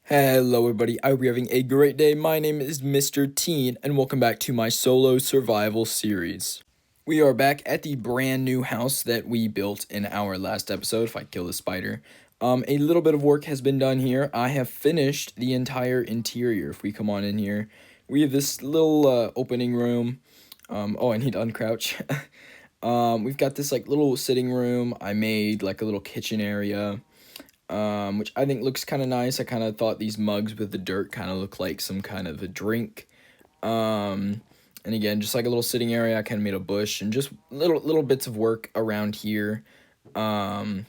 Hello everybody, I hope you're having a great day. My name is Mr. Teen, and welcome back to my solo survival series. We are back at the brand new house that we built in our last episode, if I kill the spider. A little bit of work has been done here. I have finished the entire interior. If we come on in here, we have this little opening room. Oh, I need to uncrouch. We've got this like little sitting room. I made like a little kitchen area. Which I think looks kind of nice. I kind of thought these mugs with the dirt kind of look like some kind of a drink. And again, just like a little sitting area, I kind of made a bush and just little bits of work around here. And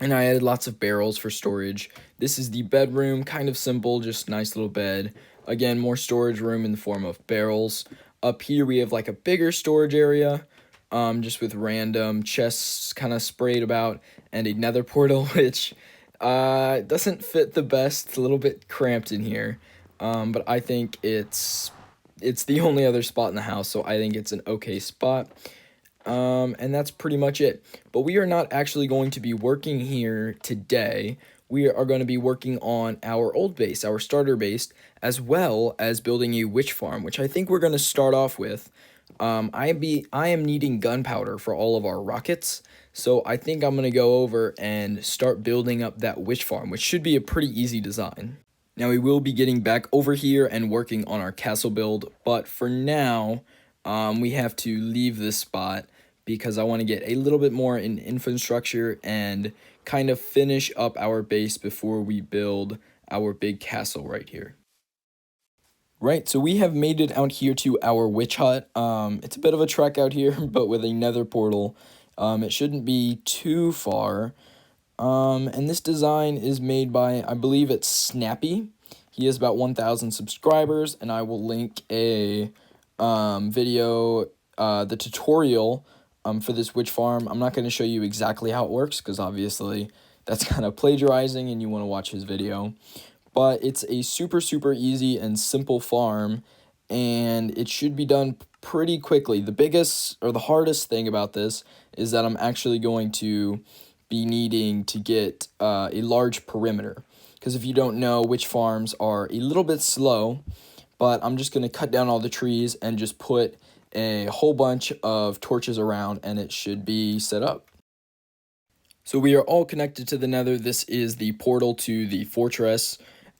I added lots of barrels for storage. This is the bedroom, kind of simple, just nice little bed. Again, more storage room in the form of barrels. Up here we have like a bigger storage area, just with random chests kind of sprayed about, and a nether portal, which doesn't fit the best. It's a little bit cramped in here, but I think it's the only other spot in the house, so I think it's an okay spot. And that's pretty much it. But we are not actually going to be working here today. We are going to be working on our old base, our starter base, as well as building a witch farm, which I think we're going to start off with. I am needing gunpowder for all of our rockets, so I think I'm going to go over and start building up that witch farm, which should be a pretty easy design. Now we will be getting back over here and working on our castle build, but for now, we have to leave this spot because I want to get a little bit more in infrastructure and kind of finish up our base before we build our big castle right here. Right, so we have made it out here to our witch hut. It's a bit of a trek out here, but with a nether portal, it shouldn't be too far. And this design is made by, I believe it's Snappy. He has about 1,000 subscribers, and I will link a video, the tutorial for this witch farm. I'm not going to show you exactly how it works, because obviously that's kind of plagiarizing and you want to watch his video. But it's a super easy and simple farm, and it should be done pretty quickly. The biggest or the hardest thing about this is that I'm actually going to be needing to get a large perimeter, because if you don't know, witch farms are a little bit slow, but I'm just going to cut down all the trees and just put a whole bunch of torches around, and it should be set up. So we are all connected to the nether. This is the portal to the fortress.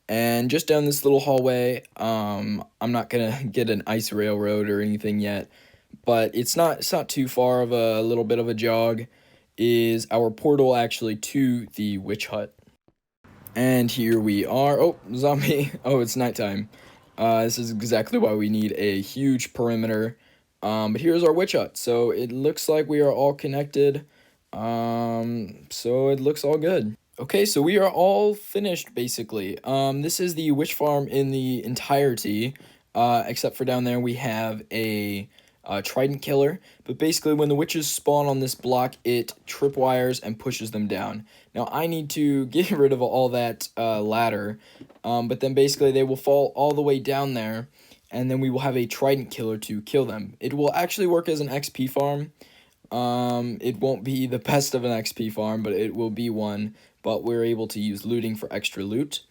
And just down this little hallway, I'm not gonna get an ice railroad or anything yet, but it's not too far of a little bit of a jog, is our portal actually to the witch hut. And here we are. Oh, zombie. Oh, it's nighttime. This is exactly why we need a huge perimeter. But here's our witch hut. So it looks like we are all connected. So it looks all good. Okay, so we are all finished, basically. This is the witch farm in the entirety, except for down there we have a trident killer. But basically, when the witches spawn on this block, it tripwires and pushes them down. Now, I need to get rid of all that ladder, but then basically they will fall all the way down there, and then we will have a trident killer to kill them. It will actually work as an XP farm. It won't be the best of an XP farm, but it will be one. But we're able to use looting for extra loot.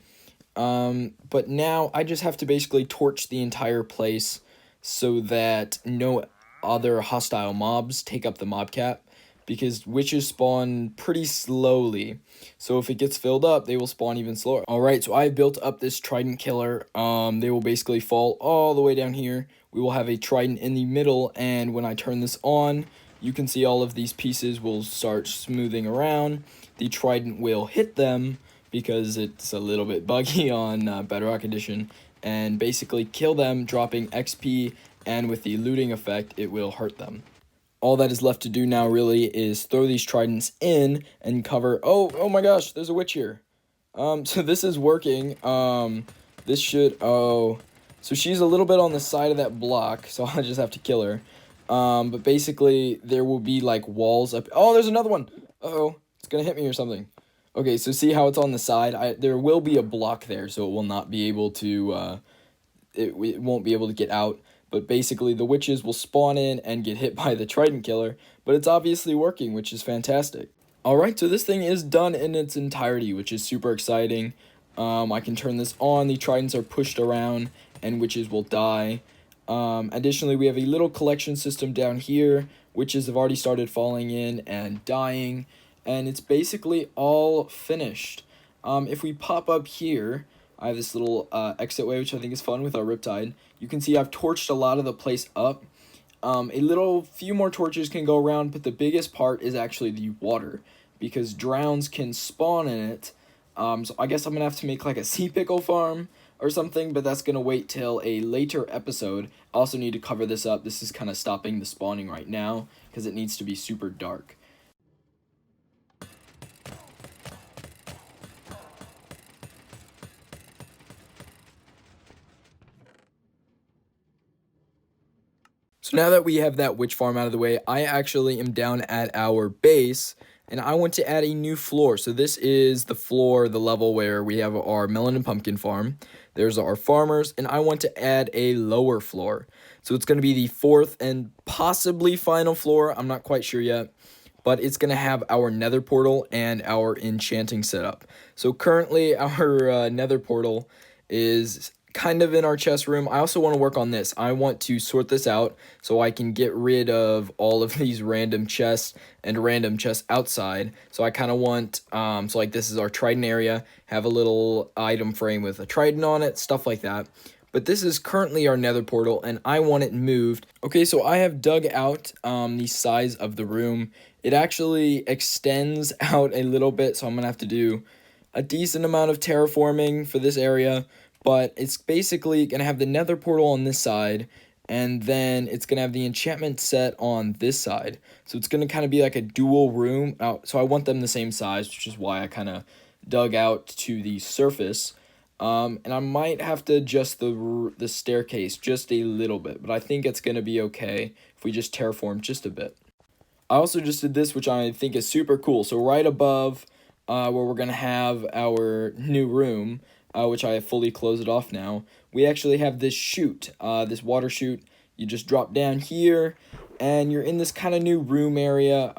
But now I just have to basically torch the entire place so that no other hostile mobs take up the mob cap, because witches spawn pretty slowly. So if it gets filled up, they will spawn even slower. Alright, so I built up this trident killer. They will basically fall all the way down here. We will have a trident in the middle, and when I turn this on, you can see all of these pieces will start smoothing around. The trident will hit them because it's a little bit buggy on Bedrock Edition, and basically kill them, dropping XP, and with the looting effect, it will hurt them. All that is left to do now really is throw these tridents in and cover. Oh my gosh, there's a witch here. So this is working. This should, so she's a little bit on the side of that block, so I'll just have to kill her. But basically there will be like walls up. Oh, there's another one. Uh-oh, it's gonna hit me or something. Okay, so see how it's on the side? There will be a block there, so it will not be able to, it won't be able to get out. But basically the witches will spawn in and get hit by the trident killer, but it's obviously working, which is fantastic. Alright, so this thing is done in its entirety, which is super exciting. I can turn this on. The tridents are pushed around and witches will die. Additionally, we have a little collection system down here. Witches have already started falling in and dying. And it's basically all finished. If we pop up here, I have this little exit way, which I think is fun with our Riptide. You can see I've torched a lot of the place up. A little few more torches can go around, but the biggest part is actually the water, because drowns can spawn in it. So I guess I'm gonna have to make like a sea pickle farm or something, but that's gonna wait till a later episode. I also need to cover this up. This is kind of stopping the spawning right now because it needs to be super dark. So now that we have that witch farm out of the way, I actually am down at our base, and I want to add a new floor. So this is the floor, the level where we have our melon and pumpkin farm. There's our farmers, and I want to add a lower floor. So it's going to be the fourth and possibly final floor. I'm not quite sure yet, but it's going to have our nether portal and our enchanting setup. So currently our nether portal is kind of in our chest room. I also want to work on this. I want to sort this out so I can get rid of all of these random chests and random chests outside. So I kind of want, so like this is our trident area, have a little item frame with a trident on it, stuff like that. But this is currently our nether portal, and I want it moved. Okay, so I have dug out the size of the room. It actually extends out a little bit, so I'm going to have to do a decent amount of terraforming for this area. But it's basically going to have the nether portal on this side, and then it's going to have the enchantment set on this side. So it's going to kind of be like a dual room. So I want them the same size, which is why I kind of dug out to the surface. And I might have to adjust the staircase just a little bit, but I think it's going to be okay if we just terraform just a bit. I also just did this, which I think is super cool. So right above where we're going to have our new room, which I have fully closed it off now, we actually have this chute, this water chute. You just drop down here, and you're in this kind of new room area.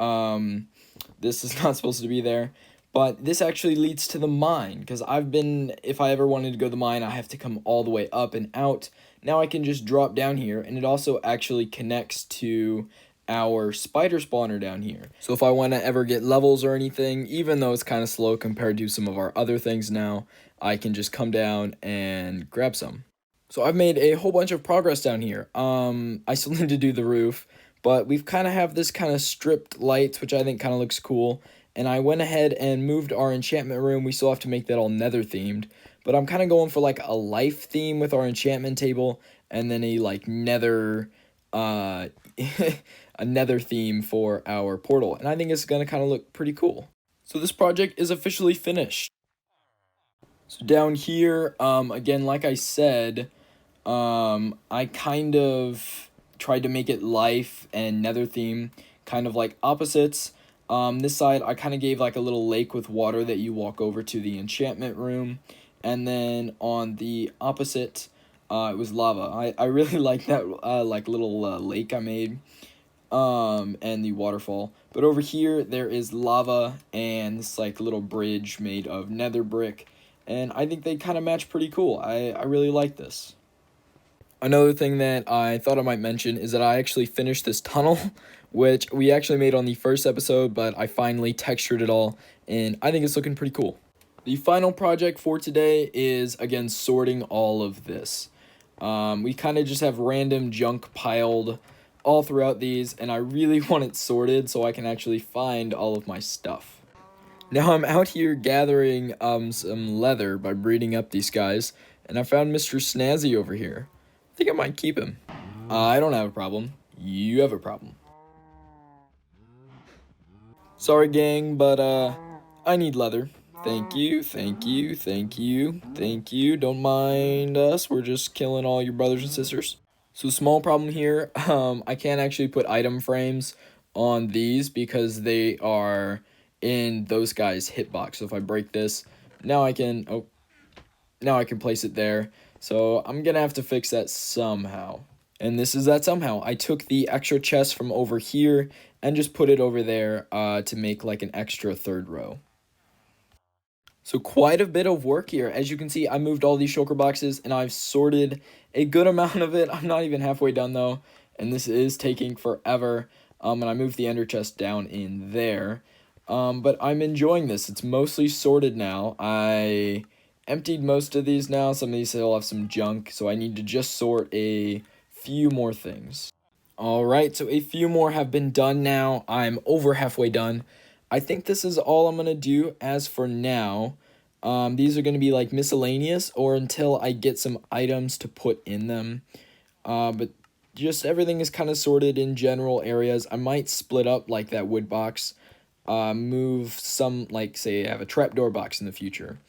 This is not supposed to be there, but this actually leads to the mine, because if I ever wanted to go to the mine, I have to come all the way up and out. Now I can just drop down here, and it also actually connects to our spider spawner down here. So if I want to ever get levels or anything, even though it's kind of slow compared to some of our other things now, I can just come down and grab some. So I've made a whole bunch of progress down here. I still need to do the roof, but we've kind of have this kind of stripped lights, which I think kind of looks cool. And I went ahead and moved our enchantment room. We still have to make that all nether themed, but I'm kind of going for like a life theme with our enchantment table, and then a like nether a nether theme for our portal, and I think it's gonna kind of look pretty cool. So this project is officially finished. So down here, again, like I said, I kind of tried to make it life and nether theme, kind of like opposites. This side, I kind of gave like a little lake with water that you walk over to the enchantment room, and then on the opposite, it was lava. I really like that like little lake I made, and the waterfall. But over here, there is lava and this like little bridge made of nether brick, and I think they kind of match pretty cool. I really like this. Another thing that I thought I might mention is that I actually finished this tunnel, which we actually made on the first episode, but I finally textured it all, and I think it's looking pretty cool. The final project for today is, again, sorting all of this. We kind of just have random junk piled all throughout these, and I really want it sorted so I can actually find all of my stuff. Now I'm out here gathering some leather by breeding up these guys, and I found Mr. Snazzy over here. I think I might keep him. I don't have a problem. You have a problem. Sorry, gang, but I need leather. Thank you, thank you, thank you, thank you. Don't mind us. We're just killing all your brothers and sisters. So small problem here. I can't actually put item frames on these because they are in those guys' hitbox. So if I break this, now I can place it there. So I'm gonna have to fix that somehow. And this is that somehow. I took the extra chest from over here and just put it over there to make like an extra third row. So quite a bit of work here. As you can see, I moved all these shulker boxes and I've sorted a good amount of it. I'm not even halfway done though, and this is taking forever. And I moved the ender chest down in there. But I'm enjoying this. It's mostly sorted now. I emptied most of these now. Some of these still have some junk, so I need to just sort a few more things. Alright, so a few more have been done now. I'm over halfway done. I think this is all I'm going to do as for now. These are going to be like miscellaneous or until I get some items to put in them. But just everything is kind of sorted in general areas. I might split up like that wood box. Move some, like say I have a trapdoor box in the future.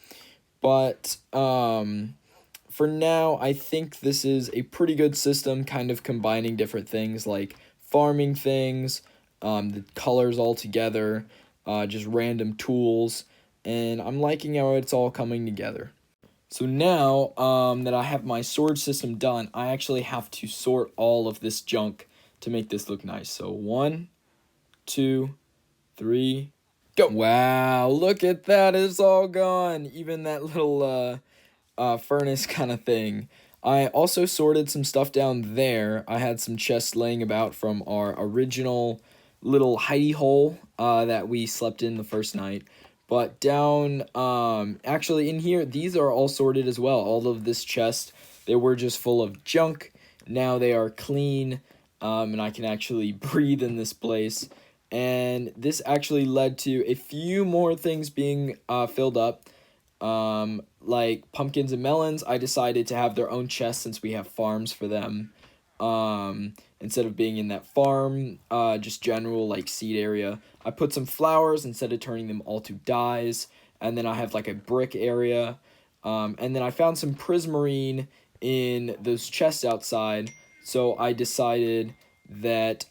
But for now, I think this is a pretty good system, kind of combining different things like farming things, the colors all together, just random tools, and I'm liking how it's all coming together. So now that I have my sword system done, I actually have to sort all of this junk to make this look nice. So 1, 2, 3, go. Wow, look at that, it's all gone. Even that little furnace kind of thing. I also sorted some stuff down there. I had some chests laying about from our original little hidey hole that we slept in the first night. But down, actually in here, these are all sorted as well. All of this chest, they were just full of junk. Now they are clean, and I can actually breathe in this place. And this actually led to a few more things being filled up. Like pumpkins and melons, I decided to have their own chests since we have farms for them. Instead of being in that farm, just general like seed area, I put some flowers instead of turning them all to dyes. And then I have like a brick area. And then I found some prismarine in those chests outside. So I decided that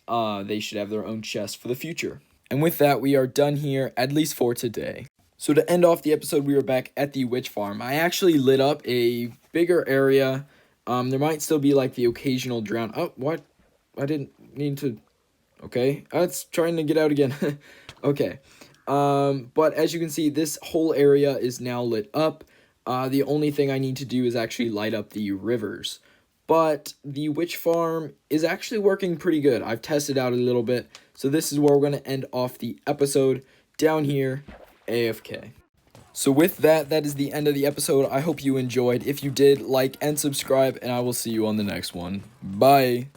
they should have their own chest for the future. And with that, we are done here, at least for today. So to end off the episode, we were back at the witch farm. I actually lit up a bigger area. There might still be like the occasional drown. Oh, what? I didn't need to. Okay, it's trying to get out again. Okay. But as you can see, this whole area is now lit up. The only thing I need to do is actually light up the rivers. But the witch farm is actually working pretty good. I've tested out a little bit. So this is where we're going to end off the episode down here. AFK. So with that, that is the end of the episode. I hope you enjoyed. If you did, like and subscribe, and I will see you on the next one. Bye.